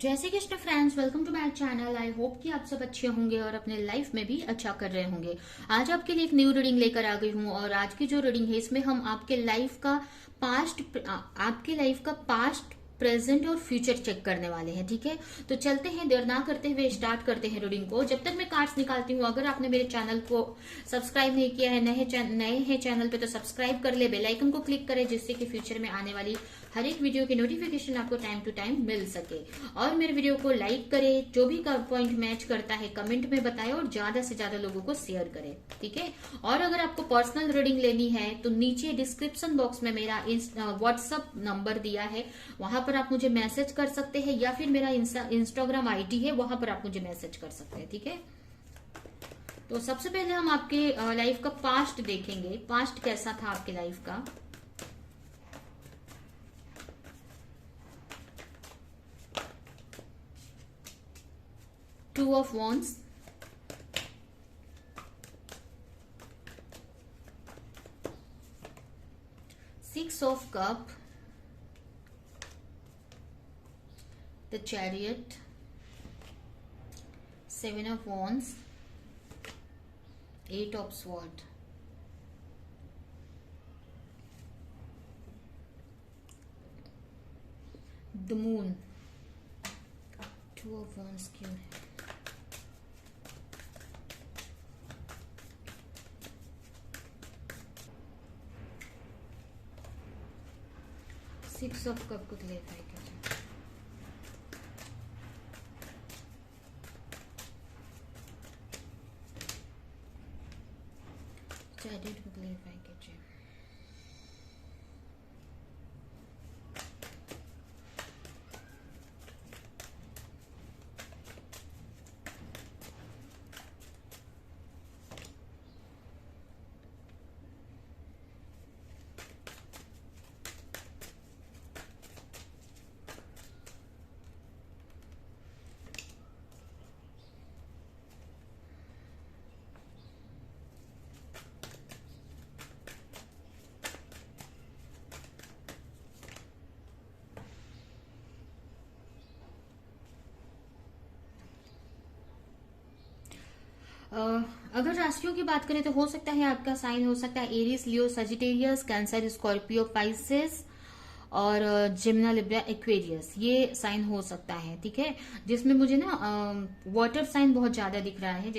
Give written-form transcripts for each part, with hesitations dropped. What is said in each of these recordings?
जय Shri Krishna friends, welcome to my channel. I hope कि आप सब अच्छे होंगे और अपने लाइफ में भी अच्छा कर रहे होंगे। आज आपके लिए एक न्यू रीडिंग लेकर आ गई हूँ और आज की जो रीडिंग है इसमें हम आपके लाइफ का पास्ट, प्रेजेंट और फ्यूचर चेक करने वाले हैं। ठीक है, तो चलते हैं, देर ना करते हुए स्टार्ट करते हैं रीडिंग को। जब तक मैं कार्ड्स निकालती हूँ, अगर आपने मेरे चैनल को सब्सक्राइब नहीं किया है, नए हैं चैनल पे, तो सब्सक्राइब कर ले, बेल आइकन को क्लिक करें जिससे कि फ्यूचर में आने वाली हर एक वीडियो की नोटिफिकेशन आपको टाइम टू टाइम मिल सके। और मेरे वीडियो को लाइक करें, जो भी पॉइंट मैच करता है कमेंट में बताएं और ज्यादा से ज्यादा लोगों को शेयर करें। ठीक है, और अगर आपको पर्सनल रीडिंग लेनी है तो नीचे डिस्क्रिप्शन बॉक्स में मेरा व्हाट्सएप नंबर दिया है, वहां पर आप मुझे मैसेज कर सकते हैं, या फिर मेरा इंस्टाग्राम आईडी है, वहां पर आप मुझे मैसेज कर सकते हैं। ठीक है, तो सबसे पहले हम आपके लाइफ का पास्ट देखेंगे। पास्ट कैसा था आपके लाइफ का। Two of wands, six of cup, the chariot, seven of wands, eight of sword, the moon. Two of wands क्यों है? सिक्स ऑफ कप को क्लेरिफाई कीजिए। चैरियट को क्लेरिफाई कीजिए। अगर राशियों की बात करें तो हो सकता है आपका साइन हो सकता है एरीज, लियो, सजिटेरियस, कैंसर, स्कॉर्पियो, पाइसेस और जिम्ना, लिब्रा, एक्वेरियस, ये साइन हो सकता है। ठीक है, जिसमें मुझे ना वाटर साइन बहुत ज्यादा दिख रहा है,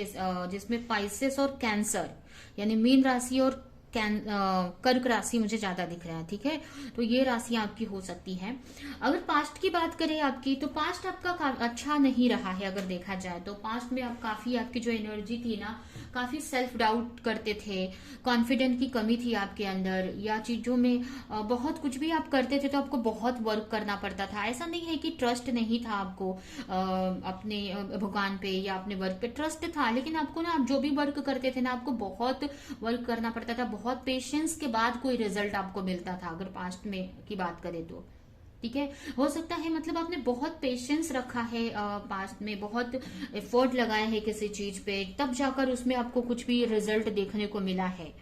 जिसमें पाइसेस और कैंसर यानी मीन राशि और कर्क राशि मुझे ज्यादा दिख रहा है। ठीक है, तो ये राशि आपकी हो सकती है। अगर पास्ट की बात करें आपकी, तो पास्ट आपका अच्छा नहीं रहा है। अगर देखा जाए तो पास्ट में आप काफी, आपकी जो एनर्जी थी ना, काफी सेल्फ डाउट करते थे, कॉन्फिडेंट की कमी थी आपके अंदर, या चीजों में बहुत कुछ भी आप करते थे तो आपको बहुत वर्क करना पड़ता था। ऐसा नहीं है कि ट्रस्ट नहीं था आपको, अपने भगवान पे या अपने वर्क पे ट्रस्ट था, लेकिन आपको ना, आप जो भी वर्क करते थे ना, आपको बहुत वर्क करना पड़ता था, बहुत पेशेंस के बाद कोई रिजल्ट आपको मिलता था। अगर पास्ट में की बात करें तो ठीक है, हो सकता है मतलब आपने बहुत पेशेंस रखा है, पास्ट में बहुत एफर्ट लगाया है किसी चीज पे, तब जाकर उसमें आपको कुछ भी रिजल्ट देखने को मिला है।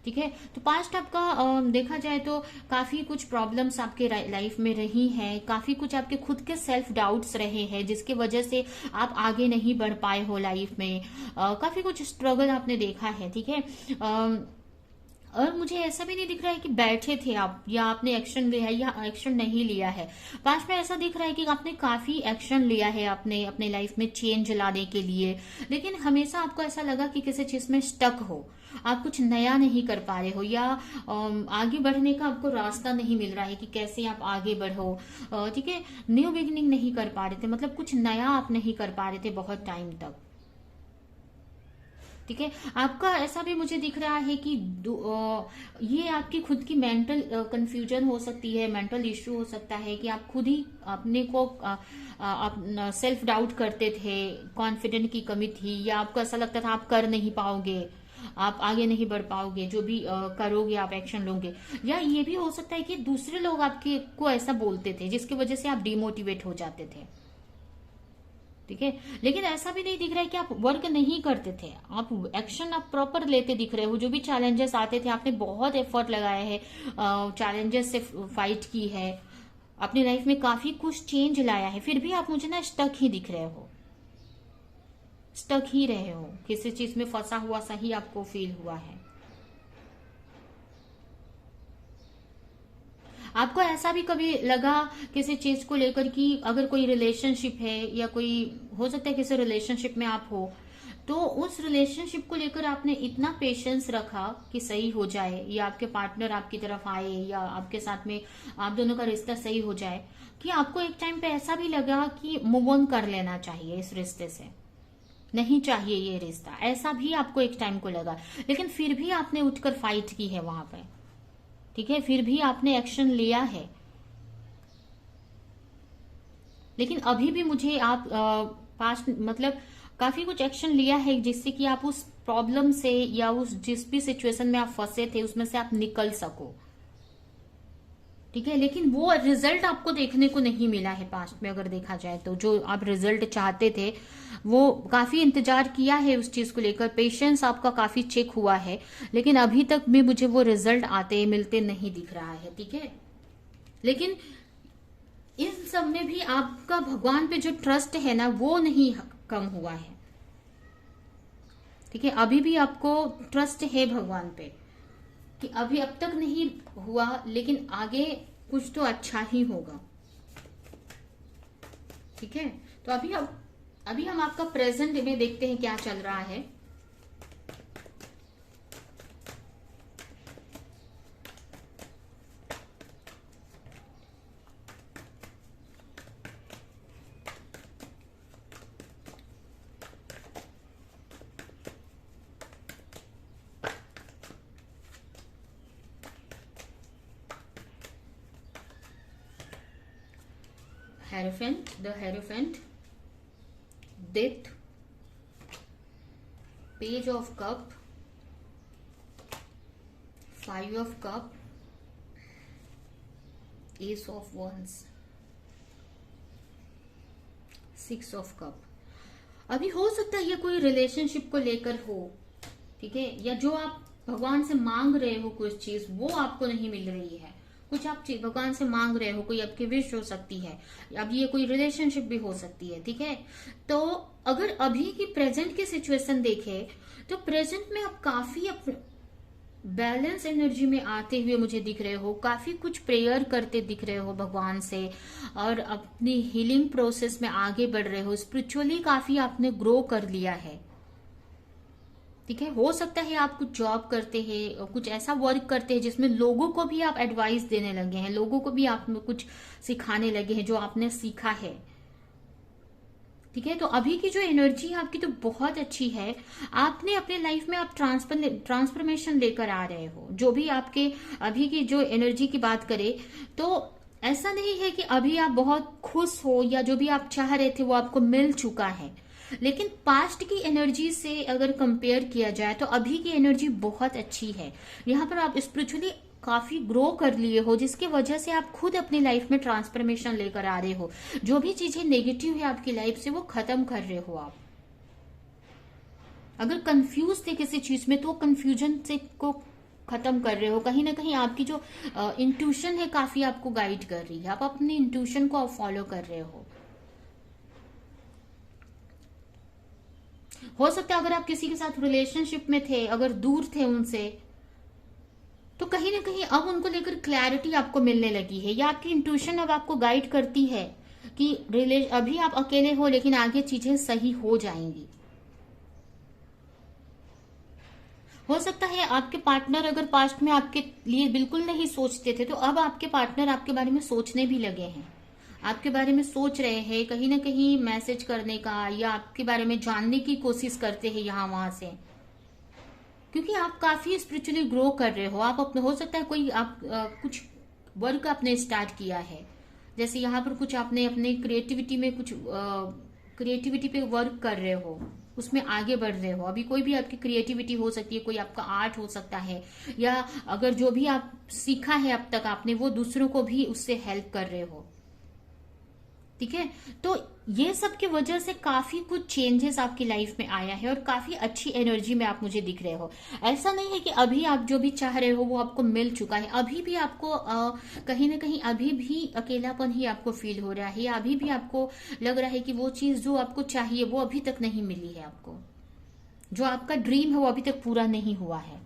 ठीक है, तो पास्ट आपका देखा जाए तो काफी कुछ प्रॉब्लम्स आपके लाइफ में रही हैं, काफी कुछ आपके खुद के सेल्फ डाउट्स रहे हैं जिसकी वजह से आप आगे नहीं बढ़ पाए हो लाइफ में। काफी कुछ स्ट्रगल आपने देखा है। ठीक है, और मुझे ऐसा भी नहीं दिख रहा है कि बैठे थे आप या आपने एक्शन लिया है या एक्शन नहीं लिया है। पास्ट में ऐसा दिख रहा है कि आपने काफी एक्शन लिया है आपने अपने लाइफ में चेंज लाने के लिए, लेकिन हमेशा आपको ऐसा लगा कि किसी चीज में स्टक हो, आप कुछ नया नहीं कर पा रहे हो, या आगे बढ़ने का आपको रास्ता नहीं मिल रहा है कि कैसे आप आगे बढ़ो। ठीक है, न्यू बिगिनिंग नहीं कर पा रहे थे, मतलब कुछ नया आप नहीं कर पा रहे थे बहुत टाइम तक। ठीक है, आपका ऐसा भी मुझे दिख रहा है कि ये आपकी खुद की मेंटल कंफ्यूजन हो सकती है, मेंटल इश्यू हो सकता है कि आप खुद ही अपने को सेल्फ डाउट करते थे, कॉन्फिडेंट की कमी थी, या आपको ऐसा लगता था आप कर नहीं पाओगे, आप आगे नहीं बढ़ पाओगे, जो भी करोगे आप एक्शन लोगे। या ये भी हो सकता है कि दूसरे लोग आपके को ऐसा बोलते थे जिसकी वजह से आप डिमोटिवेट हो जाते थे। ठीक है, लेकिन ऐसा भी नहीं दिख रहा है कि आप वर्क नहीं करते थे, आप एक्शन आप प्रॉपर लेते दिख रहे हो। जो भी चैलेंजेस आते थे आपने बहुत एफर्ट लगाया है, चैलेंजेस से फाइट की है। अपनी लाइफ में काफी कुछ चेंज लाया है, फिर भी आप मुझे ना स्टक ही दिख रहे हो, स्टक ही रहे हो, किसी चीज में फंसा हुआ सही आपको फील हुआ है। आपको ऐसा भी कभी लगा किसी चीज को लेकर कि अगर कोई रिलेशनशिप है या कोई, हो सकता है किसी रिलेशनशिप में आप हो, तो उस रिलेशनशिप को लेकर आपने इतना पेशेंस रखा कि सही हो जाए, या आपके पार्टनर आपकी तरफ आए, या आपके साथ में आप दोनों का रिश्ता सही हो जाए, कि आपको एक टाइम पे ऐसा भी लगा कि मूव ऑन कर लेना चाहिए इस रिश्ते से, नहीं चाहिए ये रिश्ता, ऐसा भी आपको एक टाइम को लगा, लेकिन फिर भी आपने उठकर फाइट की है वहां पे, ठीक है, फिर भी आपने एक्शन लिया है। लेकिन अभी भी मुझे आप पास्ट मतलब काफी कुछ एक्शन लिया है जिससे कि आप उस प्रॉब्लम से या उस जिस भी सिचुएशन में आप फंसे थे उसमें से आप निकल सको, ठीक है, लेकिन वो रिजल्ट आपको देखने को नहीं मिला है पास्ट में। अगर देखा जाए तो जो आप रिजल्ट चाहते थे, वो काफी इंतजार किया है उस चीज को लेकर, पेशेंस आपका काफी चेक हुआ है, लेकिन अभी तक भी मुझे वो रिजल्ट आते मिलते नहीं दिख रहा है, ठीक है। लेकिन इन सब में भी आपका भगवान पे जो ट्रस्ट है ना, वो नहीं कम हुआ है, ठीक है, अभी भी आपको ट्रस्ट है भगवान पे कि अभी अब तक नहीं हुआ लेकिन आगे कुछ तो अच्छा ही होगा, ठीक है। तो अभी हम आपका प्रेजेंट में देखते हैं क्या चल रहा है। Hierophant, the hierophant, death, page of cup, 5 of cup, ace of wands, 6 of cup. अभी हो सकता है ये कोई रिलेशनशिप को लेकर हो, ठीक है, या जो आप भगवान से मांग रहे हो कुछ चीज वो आपको नहीं मिल रही है, कुछ आप भगवान से मांग रहे हो, कोई आपकी विश हो सकती है, अब ये कोई रिलेशनशिप भी हो सकती है, ठीक है। तो अगर अभी की प्रेजेंट की सिचुएशन देखे तो प्रेजेंट में आप काफी बैलेंस एनर्जी में आते हुए मुझे दिख रहे हो, काफी कुछ प्रेयर करते दिख रहे हो भगवान से, और अपनी हीलिंग प्रोसेस में आगे बढ़ रहे हो, स्पिरिचुअली काफी आपने ग्रो कर लिया है, ठीक है। हो सकता है आप कुछ जॉब करते हैं, कुछ ऐसा वर्क करते हैं जिसमें लोगों को भी आप एडवाइस देने लगे हैं, लोगों को भी आप कुछ सिखाने लगे हैं जो आपने सीखा है, ठीक है। तो अभी की जो एनर्जी है आपकी तो बहुत अच्छी है, आपने अपने लाइफ में आप ट्रांसफॉर्मेशन लेकर आ रहे हो। जो भी आपके अभी की जो एनर्जी की बात करें तो ऐसा नहीं है कि अभी आप बहुत खुश हो या जो भी आप चाह रहे थे वो आपको मिल चुका है, लेकिन पास्ट की एनर्जी से अगर कंपेयर किया जाए तो अभी की एनर्जी बहुत अच्छी है। यहाँ पर आप स्पिरिचुअली काफी ग्रो कर लिए हो, जिसकी वजह से आप खुद अपनी लाइफ में ट्रांसफॉर्मेशन लेकर आ रहे हो। जो भी चीजें नेगेटिव है आपकी लाइफ से वो खत्म कर रहे हो आप। अगर कंफ्यूज थे किसी चीज में तो कंफ्यूजन से को खत्म कर रहे हो। कहीं ना कहीं आपकी जो इंट्यूशन है काफी आपको गाइड कर रही है, आप अपनी इंट्यूशन को आप फॉलो कर रहे हो सकता है अगर आप किसी के साथ रिलेशनशिप में थे, अगर दूर थे उनसे, तो कहीं ना कहीं अब उनको लेकर क्लैरिटी आपको मिलने लगी है, या आपकी इंट्यूशन अब आपको गाइड करती है कि अभी आप अकेले हो लेकिन आगे चीजें सही हो जाएंगी। हो सकता है आपके पार्टनर अगर पास्ट में आपके लिए बिल्कुल नहीं सोचते थे तो अब आपके पार्टनर आपके बारे में सोचने भी लगे हैं, आपके बारे में सोच रहे हैं, कहीं ना कहीं मैसेज करने का या आपके बारे में जानने की कोशिश करते हैं यहाँ वहां से, क्योंकि आप काफी स्पिरिचुअली ग्रो कर रहे हो। आप अपने, हो सकता है कोई आप कुछ वर्क आपने स्टार्ट किया है, जैसे यहाँ पर कुछ आपने अपने क्रिएटिविटी में कुछ क्रिएटिविटी पे वर्क कर रहे हो, उसमें आगे बढ़ रहे हो। अभी कोई भी आपकी क्रिएटिविटी हो सकती है, कोई आपका आर्ट हो सकता है, या अगर जो भी आप सीखा है अब तक आपने वो दूसरों को भी उससे हेल्प कर रहे हो, ठीक है। तो ये सब की वजह से काफी कुछ चेंजेस आपकी लाइफ में आया है और काफी अच्छी एनर्जी में आप मुझे दिख रहे हो। ऐसा नहीं है कि अभी आप जो भी चाह रहे हो वो आपको मिल चुका है, अभी भी आपको कहीं ना कहीं अभी भी अकेलापन ही आपको फील हो रहा है, या अभी भी आपको लग रहा है कि वो चीज जो आपको चाहिए वो अभी तक नहीं मिली है आपको, जो आपका ड्रीम है वो अभी तक पूरा नहीं हुआ है।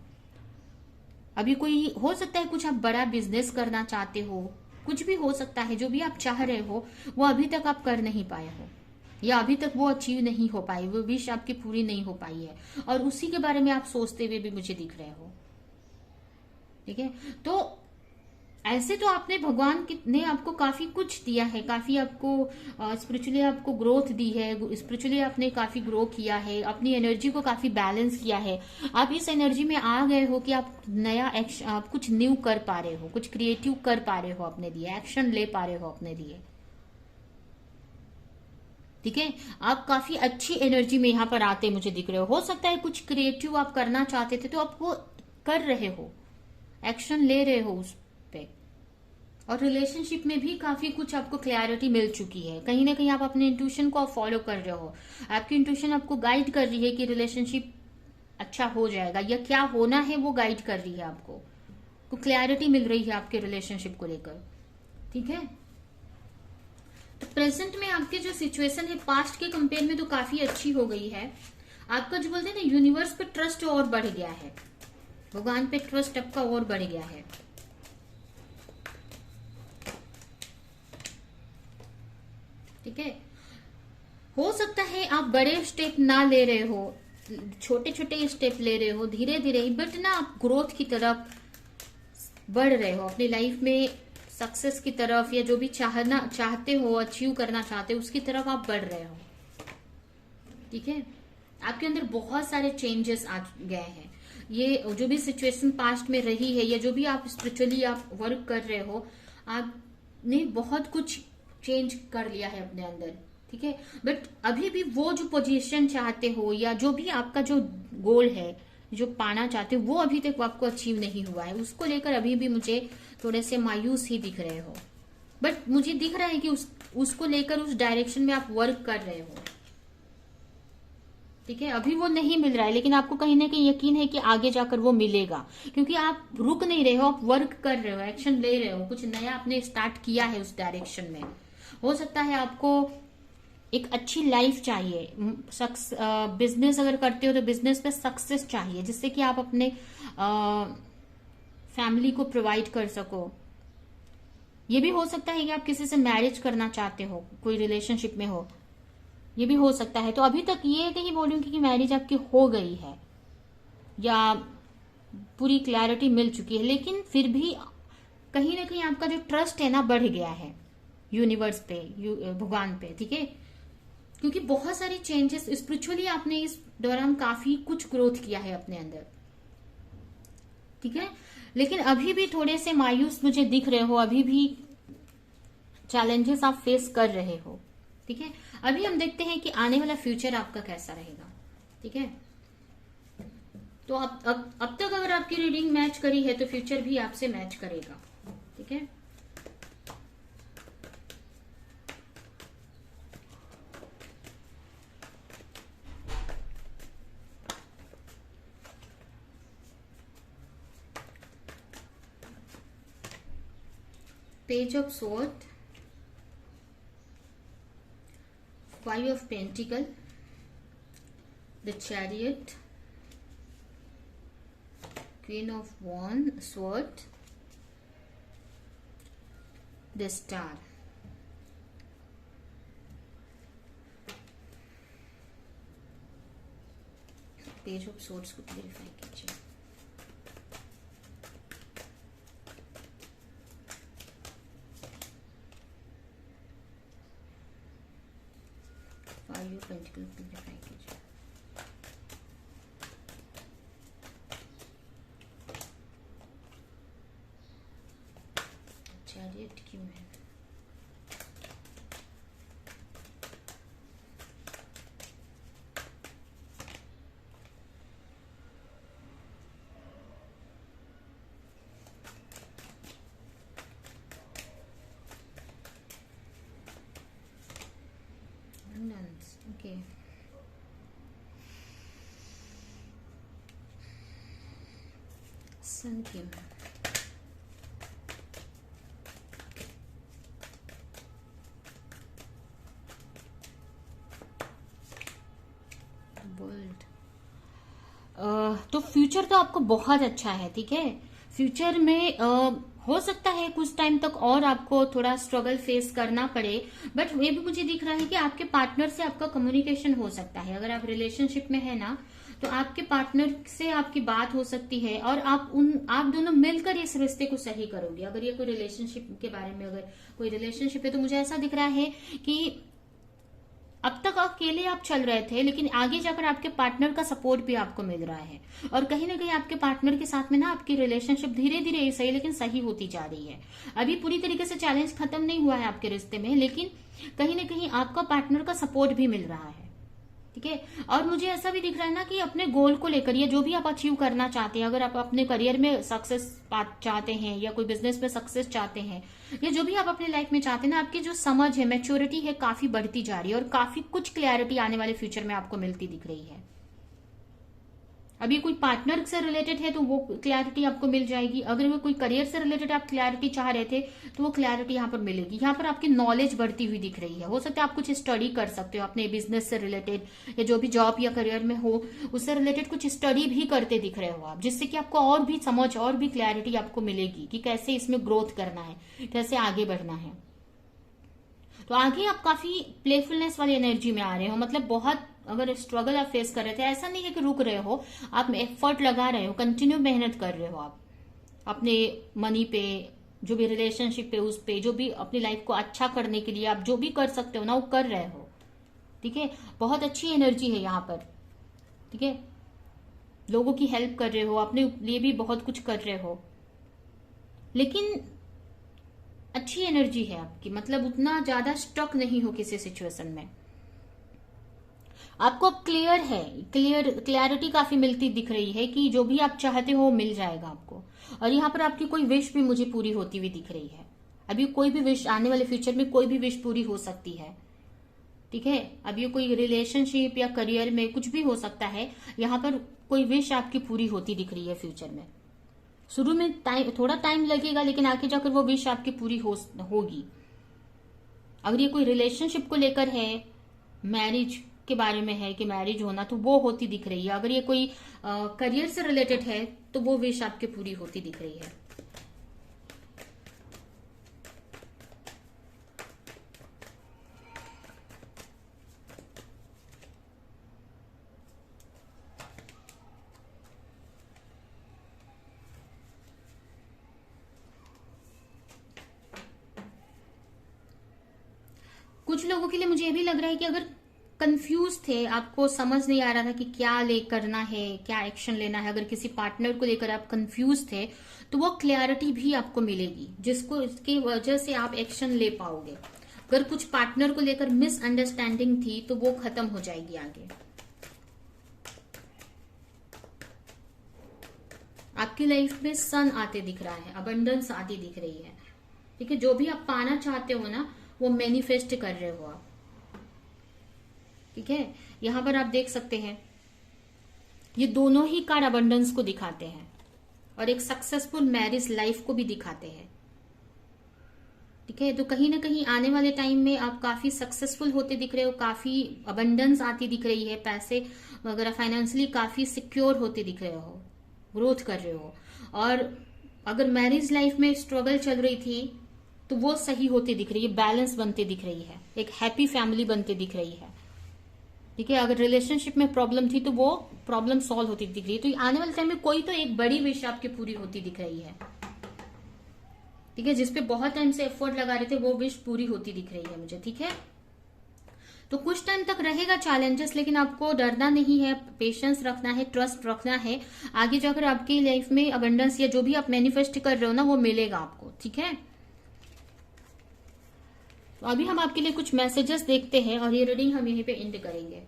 अभी कोई हो सकता है कुछ आप बड़ा बिजनेस करना चाहते हो, कुछ भी हो सकता है, जो भी आप चाह रहे हो वो अभी तक आप कर नहीं पाए हो, या अभी तक वो अचीव नहीं हो पाई, वो विश आपकी पूरी नहीं हो पाई है, और उसी के बारे में आप सोचते हुए भी मुझे दिख रहे हो। ठीक है, तो ऐसे तो आपने भगवान ने आपको काफी कुछ दिया है, काफी आपको स्पिरिचुअली आपको ग्रोथ दी है, स्पिरिचुअली आपने काफी ग्रो किया है, अपनी एनर्जी को काफी बैलेंस किया है। आप इस एनर्जी में आ गए हो कि आप नया एक्शन, आप कुछ न्यू कर पा रहे हो, कुछ क्रिएटिव कर पा रहे हो अपने लिए, एक्शन ले पा रहे हो अपने लिए। ठीक है, आप काफी अच्छी एनर्जी में यहाँ पर आते मुझे दिख रहे हो सकता है कुछ क्रिएटिव आप करना चाहते थे तो आप वो कर रहे हो, एक्शन ले रहे हो उस पे। और रिलेशनशिप में भी काफी कुछ आपको क्लैरिटी मिल चुकी है, कहीं ना कहीं आप अपने इंट्यूशन को फॉलो कर रहे हो, आपकी इंट्यूशन आपको गाइड कर रही है कि रिलेशनशिप अच्छा हो जाएगा, या क्या होना है वो गाइड कर रही है आपको, को क्लैरिटी मिल रही है आपके रिलेशनशिप को लेकर। ठीक है, तो प्रेजेंट में आपके जो सिचुएशन है पास्ट के कंपेयर में तो काफी अच्छी हो गई है। आपका जो बोलते हैं ना यूनिवर्स पे ट्रस्ट और बढ़ गया है, भगवान पे ट्रस्ट आपका और बढ़ गया है। ठीक है, हो सकता है आप बड़े स्टेप ना ले रहे हो, छोटे छोटे स्टेप ले रहे हो धीरे धीरे, बट ना आप ग्रोथ की तरफ बढ़ रहे हो, अपनी लाइफ में सक्सेस की तरफ, या जो भी चाहते हो, अचीव करना चाहते हो उसकी तरफ आप बढ़ रहे हो। ठीक है, आपके अंदर बहुत सारे चेंजेस आ गए हैं। ये जो भी सिचुएशन पास्ट में रही है, या जो भी आप स्पिरिचुअली आप वर्क कर रहे हो, आपने बहुत कुछ चेंज कर लिया है अपने अंदर। ठीक है, बट अभी भी वो जो पोजीशन चाहते हो, या जो भी आपका जो गोल है जो पाना चाहते हो, वो अभी तक आपको अचीव नहीं हुआ है, उसको लेकर अभी भी मुझे थोड़े से मायूस ही दिख रहे हो। बट मुझे दिख रहा है कि उसको लेकर उस डायरेक्शन में आप वर्क कर रहे हो। ठीक है, अभी वो नहीं मिल रहा है, लेकिन आपको कहीं ना कहीं यकीन है कि आगे जाकर वो मिलेगा, क्योंकि आप रुक नहीं रहे हो, आप वर्क कर रहे हो, एक्शन ले रहे हो, कुछ नया आपने स्टार्ट किया है उस डायरेक्शन में। हो सकता है आपको एक अच्छी लाइफ चाहिए, बिजनेस अगर करते हो तो बिजनेस में सक्सेस चाहिए, जिससे कि आप अपने फैमिली को प्रोवाइड कर सको। ये भी हो सकता है कि आप किसी से मैरिज करना चाहते हो, कोई रिलेशनशिप में हो, ये भी हो सकता है। तो अभी तक ये नहीं बोलूंगी कि मैरिज आपकी हो गई है या पूरी क्लैरिटी मिल चुकी है, लेकिन फिर भी कहीं ना कहीं आपका जो ट्रस्ट है ना बढ़ गया है यूनिवर्स पे, भगवान पे। ठीक है, क्योंकि बहुत सारी चेंजेस स्पिरिचुअली आपने इस दौरान काफी कुछ ग्रोथ किया है अपने अंदर। ठीक है, लेकिन अभी भी थोड़े से मायूस मुझे दिख रहे हो, अभी भी चैलेंजेस आप फेस कर रहे हो। ठीक है, अभी हम देखते हैं कि आने वाला फ्यूचर आपका कैसा रहेगा। ठीक है, तो अब तक अगर आपकी रीडिंग मैच करी है तो फ्यूचर भी आपसे मैच करेगा। ठीक है, page of sword, 5 of Pentacle, the Chariot, Queen of Sword, the Star। Page of swords को क्लियरिफाई कीजिए। फाइव ऑफ पेंटिकल क्लियरिफाई कीजिए। चैरियट क्यों है? ओके, सन की वर्ल्ड। तो फ्यूचर तो आपको बहुत अच्छा है, ठीक है। फ्यूचर में हो सकता है कुछ टाइम तक और आपको थोड़ा स्ट्रगल फेस करना पड़े, बट ये भी मुझे दिख रहा है कि आपके पार्टनर से आपका कम्युनिकेशन हो सकता है। अगर आप रिलेशनशिप में है ना, तो आपके पार्टनर से आपकी बात हो सकती है और आप दोनों मिलकर इस रिश्ते को सही करोगे। अगर ये कोई रिलेशनशिप के बारे में, अगर कोई रिलेशनशिप है, तो मुझे ऐसा दिख रहा है कि अब तक अकेले आप चल रहे थे, लेकिन आगे जाकर आपके पार्टनर का सपोर्ट भी आपको मिल रहा है। और कहीं ना कहीं आपके पार्टनर के साथ में ना आपकी रिलेशनशिप धीरे धीरे ही सही लेकिन सही होती जा रही है। अभी पूरी तरीके से चैलेंज खत्म नहीं हुआ है आपके रिश्ते में, लेकिन कहीं ना कहीं आपका पार्टनर का सपोर्ट भी मिल रहा है, ठीक है। और मुझे ऐसा भी दिख रहा है ना कि अपने गोल को लेकर, या जो भी आप अचीव करना चाहते हैं, अगर आप अपने करियर में सक्सेस चाहते हैं या कोई बिजनेस में सक्सेस चाहते हैं, या जो भी आप अपने लाइफ में चाहते हैं ना, आपकी जो समझ है, मैच्योरिटी है, काफी बढ़ती जा रही है और काफी कुछ क्लैरिटी आने वाले फ्यूचर में आपको मिलती दिख रही है। अभी कोई पार्टनर से रिलेटेड है तो वो क्लैरिटी आपको मिल जाएगी। अगर वो कोई करियर से रिलेटेड आप क्लैरिटी चाह रहे थे तो वो क्लैरिटी यहाँ पर मिलेगी। यहाँ पर आपकी नॉलेज बढ़ती हुई दिख रही है। हो सकता है आप कुछ स्टडी कर सकते हो अपने बिजनेस से रिलेटेड, या जो भी जॉब या करियर में हो उससे रिलेटेड कुछ स्टडी भी करते दिख रहे हो आप, जिससे कि आपको और भी समझ और भी क्लैरिटी आपको मिलेगी कि कैसे इसमें ग्रोथ करना है, कैसे आगे बढ़ना है। तो आगे आप काफी प्लेफुलनेस वाली एनर्जी में आ रहे हो। मतलब बहुत अगर स्ट्रगल आप फेस कर रहे थे, ऐसा नहीं है कि रुक रहे हो, आप एफर्ट लगा रहे हो, कंटिन्यू मेहनत कर रहे हो आप अपने मनी पे, जो भी रिलेशनशिप पे, उस पे, जो भी अपनी लाइफ को अच्छा करने के लिए आप जो भी कर सकते हो ना वो कर रहे हो, ठीक है। बहुत अच्छी एनर्जी है यहाँ पर, ठीक है। लोगों की हेल्प कर रहे हो, अपने लिए भी बहुत कुछ कर रहे हो, लेकिन अच्छी एनर्जी है आपकी। मतलब उतना ज्यादा स्टक नहीं हो किसी सिचुएशन में। आपको अब क्लियर है, क्लैरिटी काफी मिलती दिख रही है कि जो भी आप चाहते हो वो मिल जाएगा आपको। और यहाँ पर आपकी कोई विश भी मुझे पूरी होती हुई दिख रही है। अभी कोई भी विश, आने वाले फ्यूचर में कोई भी विश पूरी हो सकती है, ठीक है। अब ये कोई रिलेशनशिप या करियर में कुछ भी हो सकता है। यहाँ पर कोई विश आपकी पूरी होती दिख रही है फ्यूचर में। शुरू में थोड़ा टाइम लगेगा, लेकिन आगे जाकर वो विश आपकी पूरी होगी। अगर ये कोई रिलेशनशिप को लेकर है, मैरिज के बारे में है कि मैरिज होना, तो वो होती दिख रही है। अगर ये कोई करियर से रिलेटेड है तो वो विश आपकी पूरी होती दिख रही है। कुछ लोगों के लिए मुझे ये भी लग रहा है कि अगर कंफ्यूज थे, आपको समझ नहीं आ रहा था कि क्या ले करना है, क्या एक्शन लेना है, अगर किसी पार्टनर को लेकर आप कंफ्यूज थे, तो वो क्लैरिटी भी आपको मिलेगी, जिसको इसकी वजह से आप एक्शन ले पाओगे। अगर कुछ पार्टनर को लेकर मिसअंडरस्टैंडिंग थी तो वो खत्म हो जाएगी आगे। आपकी लाइफ में सन आते दिख रहा है, अबंडेंस आती दिख रही है, ठीक है। जो भी आप पाना चाहते हो ना, वो मैनिफेस्ट कर रहे हो आप, ठीक है। यहां पर आप देख सकते हैं ये दोनों ही कार्ड अबंडेंस को दिखाते हैं और एक सक्सेसफुल मैरिज लाइफ को भी दिखाते हैं, ठीक है। तो कहीं ना कहीं आने वाले टाइम में आप काफी सक्सेसफुल होते दिख रहे हो, काफी अबंडेंस आती दिख रही है, पैसे वगैरह फाइनेंशियली काफी सिक्योर होते दिख रहे हो, ग्रोथ कर रहे हो। और अगर मैरिज लाइफ में स्ट्रगल चल रही थी तो वो सही होती दिख रही है, बैलेंस बनते दिख रही है, एक हैप्पी फैमिली बनते दिख रही है, ठीक है। अगर रिलेशनशिप में प्रॉब्लम थी तो वो प्रॉब्लम सॉल्व होती दिख रही है। तो आने वाले टाइम में कोई तो एक बड़ी विश आपकी पूरी होती दिख रही है, ठीक है। जिसपे बहुत टाइम से एफर्ट लगा रहे थे वो विश पूरी होती दिख रही है मुझे, ठीक है। तो कुछ टाइम तक रहेगा चैलेंजेस, लेकिन आपको डरना नहीं है, पेशेंस रखना है, ट्रस्ट रखना है। आगे जाकर आपकी लाइफ में अबंडेंस या जो भी आप मैनिफेस्ट कर रहे हो ना, वो मिलेगा आपको, ठीक है। तो अभी हम आपके लिए कुछ मैसेजेस देखते हैं और ये रीडिंग हम यहीं पे एंड करेंगे।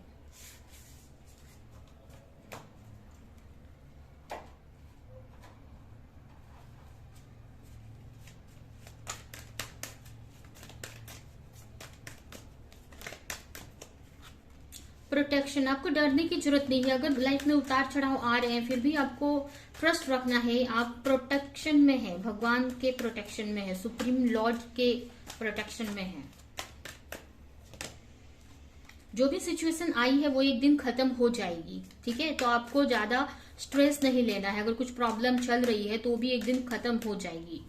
प्रोटेक्शन, आपको डरने की जरूरत नहीं है। अगर लाइफ में उतार चढ़ाव आ रहे हैं फिर भी आपको ट्रस्ट रखना है। आप प्रोटेक्शन में है, भगवान के प्रोटेक्शन में है, सुप्रीम लॉर्ड के प्रोटेक्शन में है। जो भी सिचुएशन आई है वो एक दिन खत्म हो जाएगी, ठीक है। तो आपको ज्यादा स्ट्रेस नहीं लेना है। अगर कुछ प्रॉब्लम चल रही है तो भी एक दिन खत्म हो जाएगी।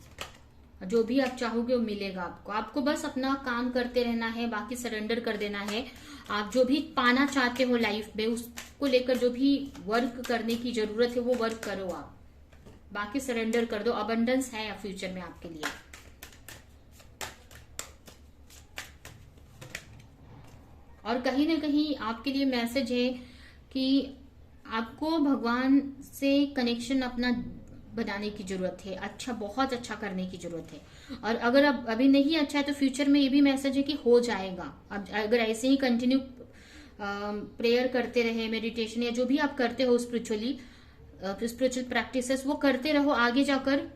जो भी आप चाहोगे वो मिलेगा आपको। आपको बस अपना काम करते रहना है, बाकी सरेंडर कर देना है। आप जो भी पाना चाहते हो लाइफ में उसको लेकर जो भी वर्क करने की जरूरत है वो वर्क करो आप, बाकी सरेंडर कर दो। अबंडेंस है फ्यूचर में आपके लिए। और कहीं ना कहीं आपके लिए मैसेज है कि आपको भगवान से कनेक्शन अपना बनाने की जरूरत है, अच्छा बहुत अच्छा करने की जरूरत है। और अगर अब अभी नहीं अच्छा है तो फ्यूचर में ये भी मैसेज है कि हो जाएगा। अब अगर ऐसे ही कंटिन्यू प्रेयर करते रहे, मेडिटेशन या जो भी आप करते हो स्पिरिचुअल प्रैक्टिसेस वो करते रहो, आगे जाकर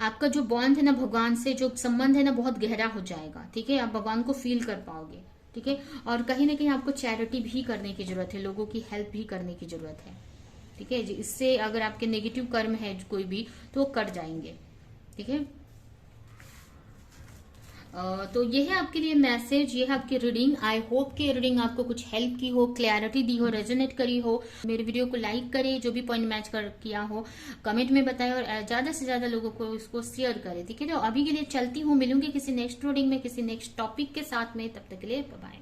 आपका जो बॉन्ड है ना भगवान से, जो संबंध है ना बहुत गहरा हो जाएगा, ठीक है। आप भगवान को फील कर पाओगे, ठीक है। और कहीं ना कहीं आपको चैरिटी भी करने की जरूरत है, लोगों की हेल्प भी करने की जरूरत है, ठीक है। इससे अगर आपके नेगेटिव कर्म है कोई भी तो वो कट जाएंगे, ठीक है। तो ये है आपके लिए मैसेज, ये है आपकी रीडिंग। आई होप कि रीडिंग आपको कुछ हेल्प की हो, क्लैरिटी दी हो, रेजोनेट करी हो। मेरे वीडियो को लाइक करें, जो भी पॉइंट मैच कर किया हो कमेंट में बताएं और ज्यादा से ज्यादा लोगों को इसको शेयर करें, ठीक है। तो अभी के लिए चलती हूँ, मिलूंगी किसी नेक्स्ट रीडिंग में किसी नेक्स्ट टॉपिक के साथ में। तब तक के लिए बाय बाय।